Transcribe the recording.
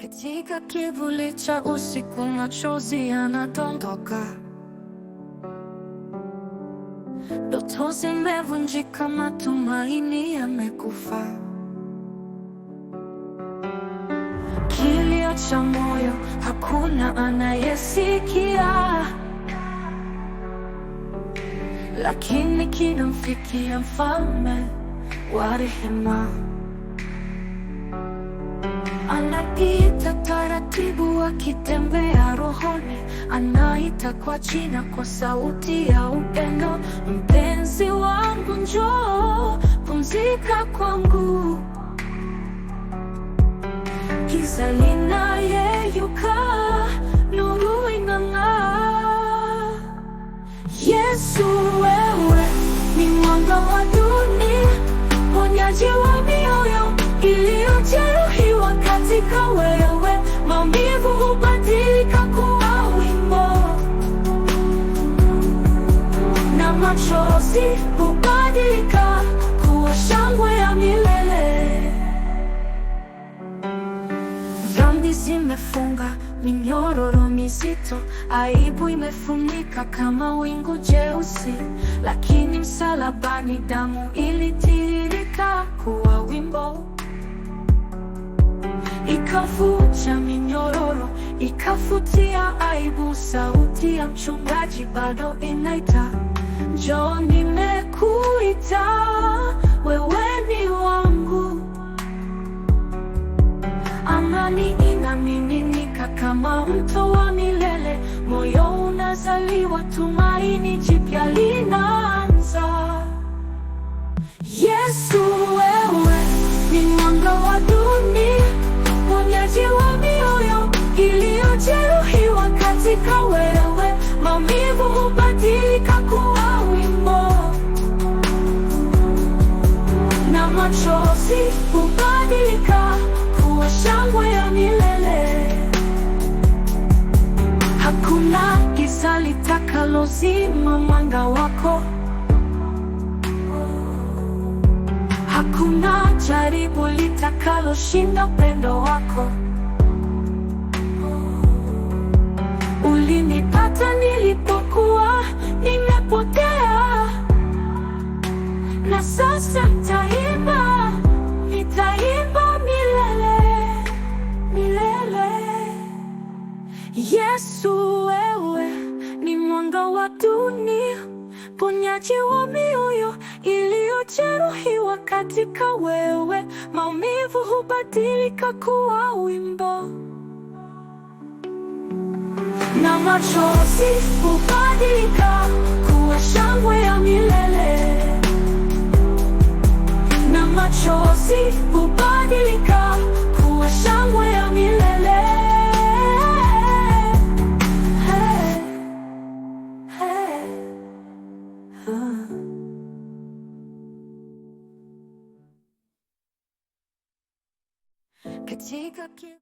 Katika kivuli cha usiku, machozi yanadondoka, ndoto zimevunjika, matumaini yamekufa. Kilio cha moyo hakuna anayesikia, lakini kinamfikia Mfalme wa rehema. Anapita taratibu akitembea rohoni, anaita kwa jina kwa sauti ya upendo. Mpenzi wangu, njoo pumzika kwangu. Giza linayeyuka, nuru inang'aa. Yesu, wewe ni mwanga wa dunia, ponyaji wa mioyo iliyojeruhiwa. Katika wewe maumivu hubadilika kuwa wimbo, na machozi hubadilika kuwa shangwe ya milele. Dhambi zimefunga minyororo mizito, aibu imefunika kama wingu jeusi, lakini msalabani damu ilitiririka kuwa wimbo. Ikafuta minyororo, ikafutia aibu. Sauti ya mchungaji bado inaita, njoo nimekuita, wewe ni wangu. Amani inamiminika kama mto wa milele, moyo unazaliwa, tumaini jipya linaanza. Yesu, wewe ni mwanga wa dunia, ponyaji wa mioyo iliyojeruhiwa. Katika wewe maumivu hubadilika kuwa wimbo, na machozi hubadilika kuwa shangwe ya milele. Hakuna giza litakalozima mwanga wako, hakuna jaribu litakaloshinda upendo wako. Ulinipata nilipokuwa nimepotea, na sasa nitaimba, nitaimba milele, milele. Yesu, wewe ni mwanga wa dunia, ponyaji wa mioyo iliyojeruhiwa. Katika wewe maumivu hubadilika kuwa wimbo, na machozi hubadilika kuwa shangwe ya milele, na machozi hubadilika kuwa shangwe ya milele. Hey, hey, katika